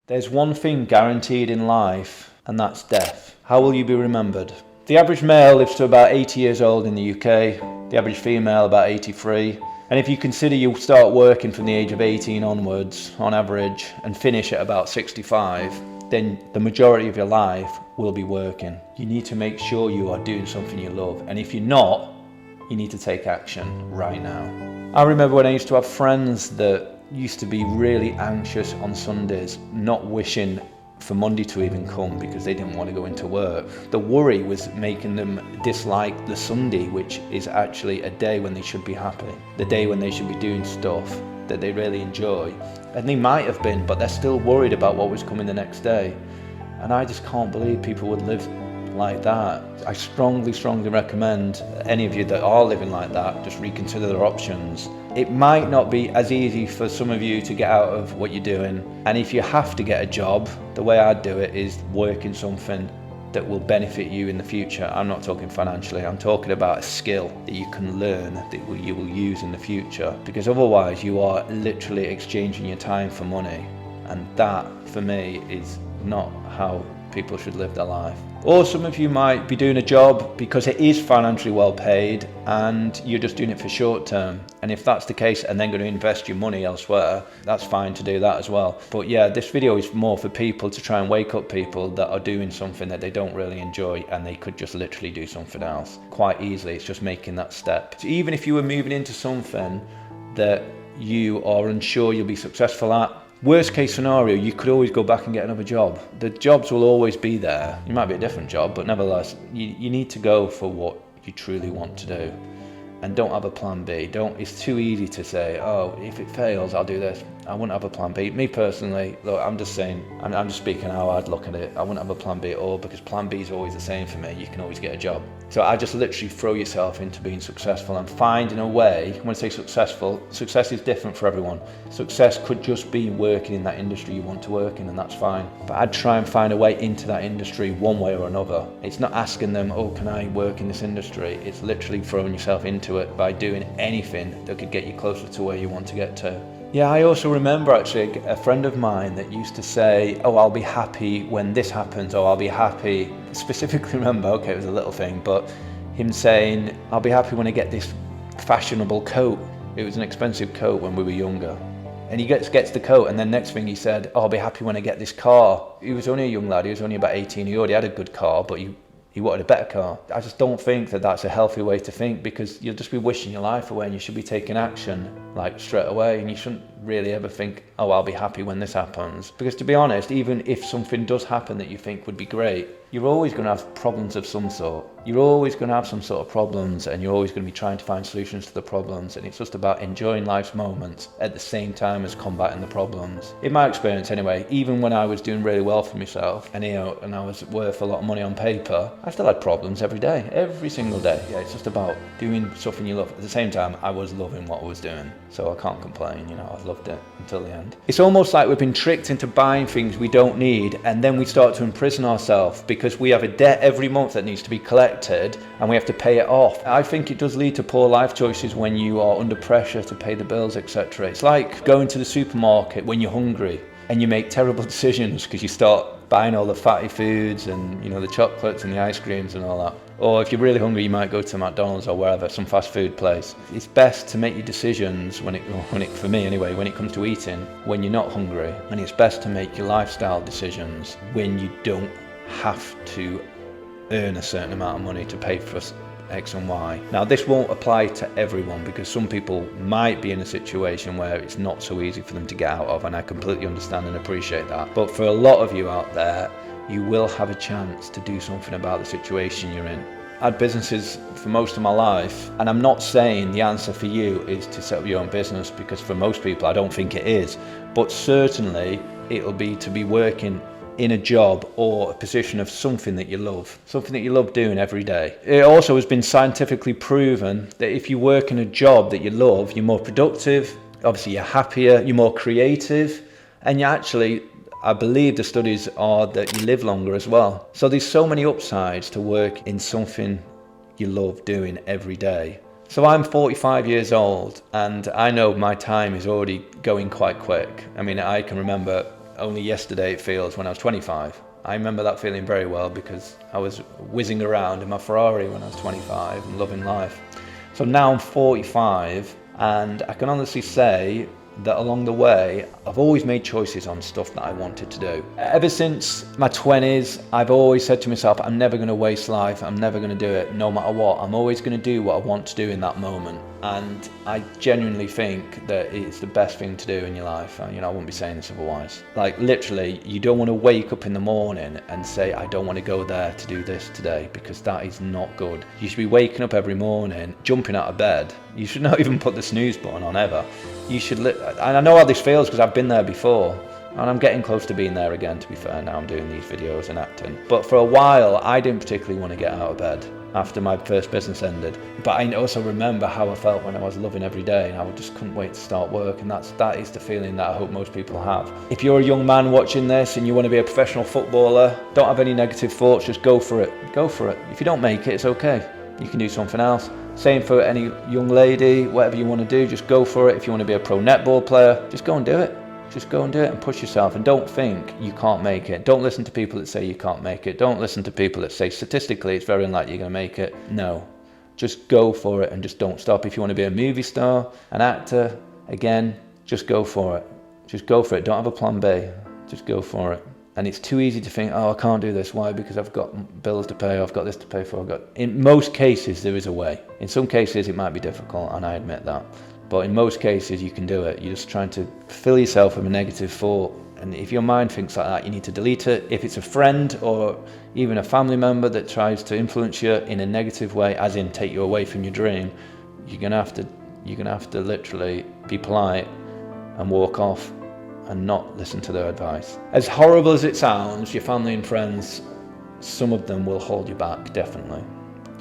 There's one thing guaranteed in life, and that's death. How will you be remembered? The average male lives to about 80 years old in the UK, the average female about 83. And if you consider you start working from the age of 18 onwards, on average, and finish at about 65, then the majority of your life will be working. You need to make sure you are doing something you love. And if you're not, you need to take action right now. I remember when I used to have friends that used to be really anxious on Sundays, not wishing for Monday to even come because they didn't want to go into work. The worry was making them dislike the Sunday, which is actually a day when they should be happy, the day when they should be doing stuff that they really enjoy. And they might have been, but they're still worried about what was coming the next day. And I just can't believe people would live like that. I strongly recommend any of you that are living like that, just reconsider their options. It might not be as easy for some of you to get out of what you're doing, and if you have to get a job, the way I'd do it is work in something that will benefit you in the future. I'm not talking financially, I'm talking about a skill that you can learn that you will use in the future, because otherwise you are literally exchanging your time for money, and that for me is not how people should live their life. Or some of you might be doing a job because it is financially well paid and you're just doing it for short term. And if that's the case and then going to invest your money elsewhere, that's fine to do that as well. But yeah, this video is more for people to try and wake up people that are doing something that they don't really enjoy and they could just literally do something else quite easily. It's just making that step. So even if you were moving into something that you are unsure you'll be successful at, worst case scenario, you could always go back and get another job. The jobs will always be there. It might be a different job, but nevertheless, you need to go for what you truly want to do. And don't have a plan B. It's too easy to say, oh, if it fails, I'll do this. I wouldn't have a plan B. Me personally, look, I'm just saying, I'm just speaking how I'd look at it. I wouldn't have a plan B at all because plan B is always the same for me. You can always get a job. So I just literally throw yourself into being successful and finding a way. When I say successful, success is different for everyone. Success could just be working in that industry you want to work in, and that's fine. But I'd try and find a way into that industry one way or another. It's not asking them, oh, can I work in this industry? It's literally throwing yourself into it by doing anything that could get you closer to where you want to get to. Yeah, I also remember actually a friend of mine that used to say, oh, I'll be happy when this happens, or I'll be happy. Specifically remember, okay, it was a little thing, but him saying, I'll be happy when I get this fashionable coat. It was an expensive coat when we were younger. And he gets the coat, and then next thing he said, oh, I'll be happy when I get this car. He was only a young lad, he was only about 18, he already had a good car, but he wanted a better car. I just don't think that that's a healthy way to think, because you'll just be wishing your life away and you should be taking action like straight away, and you shouldn't really ever think, oh, I'll be happy when this happens. Because to be honest, even if something does happen that you think would be great, you're always going to have problems of some sort. You're always going to have some sort of problems, and you're always going to be trying to find solutions to the problems, and it's just about enjoying life's moments at the same time as combating the problems. In my experience anyway, even when I was doing really well for myself and I was worth a lot of money on paper, I still had problems every day, every single day. Yeah, it's just about doing something you love. At the same time, I was loving what I was doing, so I can't complain, I loved it until the end. It's almost like we've been tricked into buying things we don't need, and then we start to imprison ourselves because we have a debt every month that needs to be collected and we have to pay it off. I think it does lead to poor life choices when you are under pressure to pay the bills, etc. It's like going to the supermarket when you're hungry and you make terrible decisions because you start buying all the fatty foods and the chocolates and the ice creams and all that. Or if you're really hungry, you might go to McDonald's or wherever, some fast food place. It's best to make your decisions for me anyway, when it comes to eating, when you're not hungry. And it's best to make your lifestyle decisions when you don't have to earn a certain amount of money to pay for X and Y. Now, this won't apply to everyone because some people might be in a situation where it's not so easy for them to get out of, and I completely understand and appreciate that. But for a lot of you out there, you will have a chance to do something about the situation you're in. I had businesses for most of my life, and I'm not saying the answer for you is to set up your own business, because for most people I don't think it is, but certainly it'll be to be working in a job or a position of something that you love doing every day. It also has been scientifically proven that if you work in a job that you love, you're more productive, obviously you're happier, you're more creative, and you actually, I believe the studies are that you live longer as well. So there's so many upsides to work in something you love doing every day. So I'm 45 years old and I know my time is already going quite quick. I mean, I can remember only yesterday it feels when I was 25. I remember that feeling very well because I was whizzing around in my Ferrari when I was 25 and loving life. So now I'm 45, and I can honestly say that along the way, I've always made choices on stuff that I wanted to do. Ever since my 20s, I've always said to myself, I'm never going to waste life. I'm never going to do it no matter what. I'm always going to do what I want to do in that moment. And I genuinely think that it's the best thing to do in your life. I wouldn't be saying this otherwise. Like literally, you don't want to wake up in the morning and say, I don't want to go there to do this today, because that is not good. You should be waking up every morning, jumping out of bed. You should not even put the snooze button on ever. You should, and I know how this feels because I've been there before. And I'm getting close to being there again, to be fair. Now I'm doing these videos and acting. But for a while, I didn't particularly want to get out of bed after my first business ended. But I also remember how I felt when I was loving every day, and I just couldn't wait to start work. And that is the feeling that I hope most people have. If you're a young man watching this and you want to be a professional footballer, don't have any negative thoughts, just go for it. Go for it. If you don't make it, it's okay. You can do something else. Same for any young lady, whatever you want to do, just go for it. If you want to be a pro netball player, just go and do it. Just go and do it and push yourself, and don't think you can't make it. Don't listen to people that say you can't make it. Don't listen to people that say statistically it's very unlikely you're going to make it. No, just go for it and just don't stop. If you want to be a movie star, an actor, again, just go for it. Just go for it. Don't have a plan B. Just go for it. And it's too easy to think, oh, I can't do this. Why? Because I've got bills to pay, or I've got this to pay for. In most cases, there is a way. In some cases, it might be difficult, and I admit that. But in most cases, you can do it. You're just trying to fill yourself with a negative thought. And if your mind thinks like that, you need to delete it. If it's a friend or even a family member that tries to influence you in a negative way, as in take you away from your dream, you're gonna have to literally be polite and walk off and not listen to their advice. As horrible as it sounds, your family and friends, some of them will hold you back, definitely.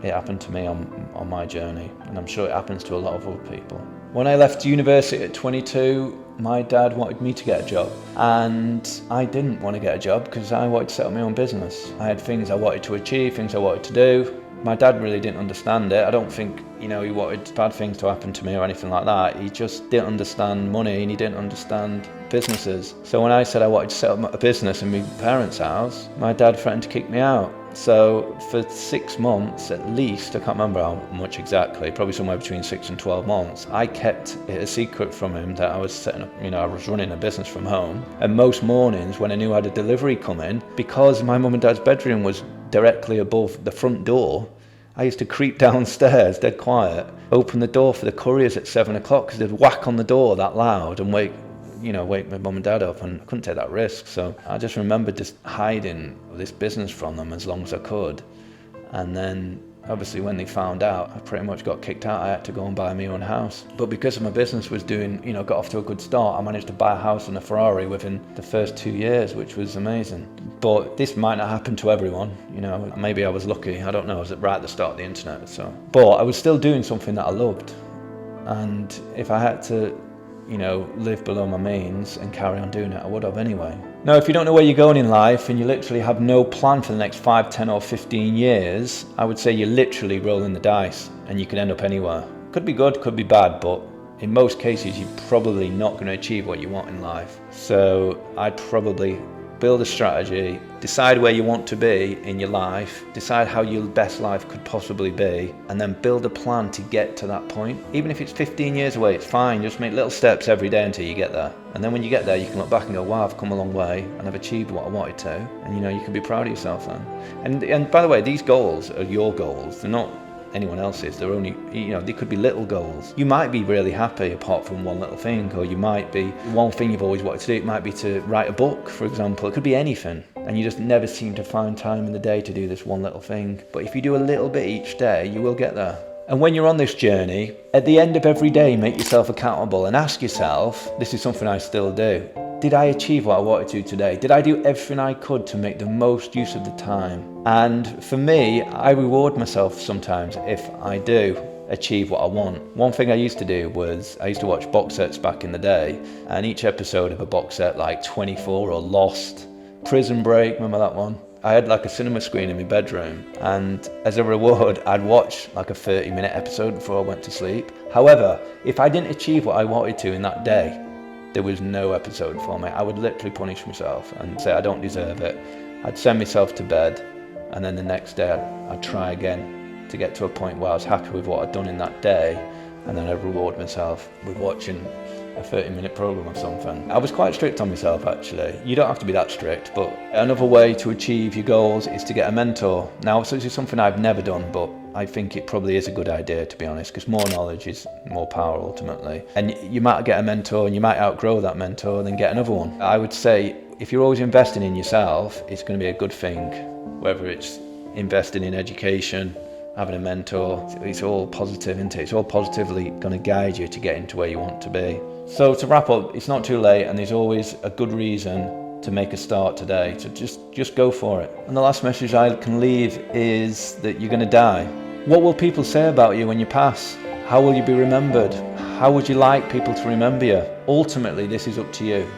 It happened to me on my journey, and I'm sure it happens to a lot of other people. When I left university at 22, my dad wanted me to get a job, and I didn't want to get a job because I wanted to set up my own business. I had things I wanted to achieve, things I wanted to do. My dad really didn't understand it. I don't think, he wanted bad things to happen to me or anything like that. He just didn't understand money, and he didn't understand businesses. So when I said I wanted to set up a business in my parents' house, my dad threatened to kick me out. So for 6 months at least, I can't remember how much exactly, probably somewhere between 6 and 12 months, I kept it a secret from him that I was setting up, I was running a business from home. And most mornings when I knew I had a delivery coming, because my mum and dad's bedroom was directly above the front door, I used to creep downstairs, dead quiet, open the door for the couriers at 7 o'clock because they'd whack on the door that loud and wake my mum and dad up, and I couldn't take that risk. So I just remember just hiding this business from them as long as I could. And then obviously when they found out, I pretty much got kicked out. I had to go and buy my own house. But because my business was doing, got off to a good start, I managed to buy a house and a Ferrari within the first 2 years, which was amazing. But this might not happen to everyone, maybe I was lucky, I don't know, I was right at the start of the internet. But I was still doing something that I loved. And if I had to live below my means and carry on doing it, I would have anyway. Now, if you don't know where you're going in life and you literally have no plan for the next 5, 10 or 15 years, I would say you're literally rolling the dice and you could end up anywhere. Could be good, could be bad, but in most cases, you're probably not going to achieve what you want in life. So I'd probably build a strategy, decide where you want to be in your life, decide how your best life could possibly be, and then build a plan to get to that point. Even if it's 15 years away, it's fine. Just make little steps every day until you get there. And then when you get there, you can look back and go, wow, I've come a long way and I've achieved what I wanted to. And you can be proud of yourself then. And by the way, these goals are your goals. They're not anyone else's. They're only, they could be little goals. You might be really happy apart from one little thing, or you might be, one thing you've always wanted to do, it might be to write a book, for example. It could be anything. And you just never seem to find time in the day to do this one little thing. But if you do a little bit each day, you will get there. And when you're on this journey, at the end of every day, make yourself accountable and ask yourself, this is something I still do. Did I achieve what I wanted to today? Did I do everything I could to make the most use of the time? And for me, I reward myself sometimes if I do achieve what I want. One thing I used to do was, I used to watch box sets back in the day, and each episode of a box set, like 24 or Lost, Prison Break, remember that one? I had like a cinema screen in my bedroom, and as a reward, I'd watch like a 30-minute episode before I went to sleep. However, if I didn't achieve what I wanted to in that day, there was no episode for me. I would literally punish myself and say I don't deserve it. I'd send myself to bed, and then the next day I'd try again to get to a point where I was happy with what I'd done in that day, and then I'd reward myself with watching a 30-minute program or something. I was quite strict on myself, actually. You don't have to be that strict, but another way to achieve your goals is to get a mentor. Now, so this is something I've never done, but I think it probably is a good idea, to be honest, because more knowledge is more power ultimately. And you might get a mentor and you might outgrow that mentor and then get another one. I would say if you're always investing in yourself, it's going to be a good thing, whether it's investing in education, having a mentor. It's all positive, isn't it? It's all positively going to guide you to get into where you want to be. So to wrap up, it's not too late, and there's always a good reason to make a start today. So just go for it. And the last message I can leave is that you're going to die. What will people say about you when you pass? How will you be remembered? How would you like people to remember you? Ultimately, this is up to you.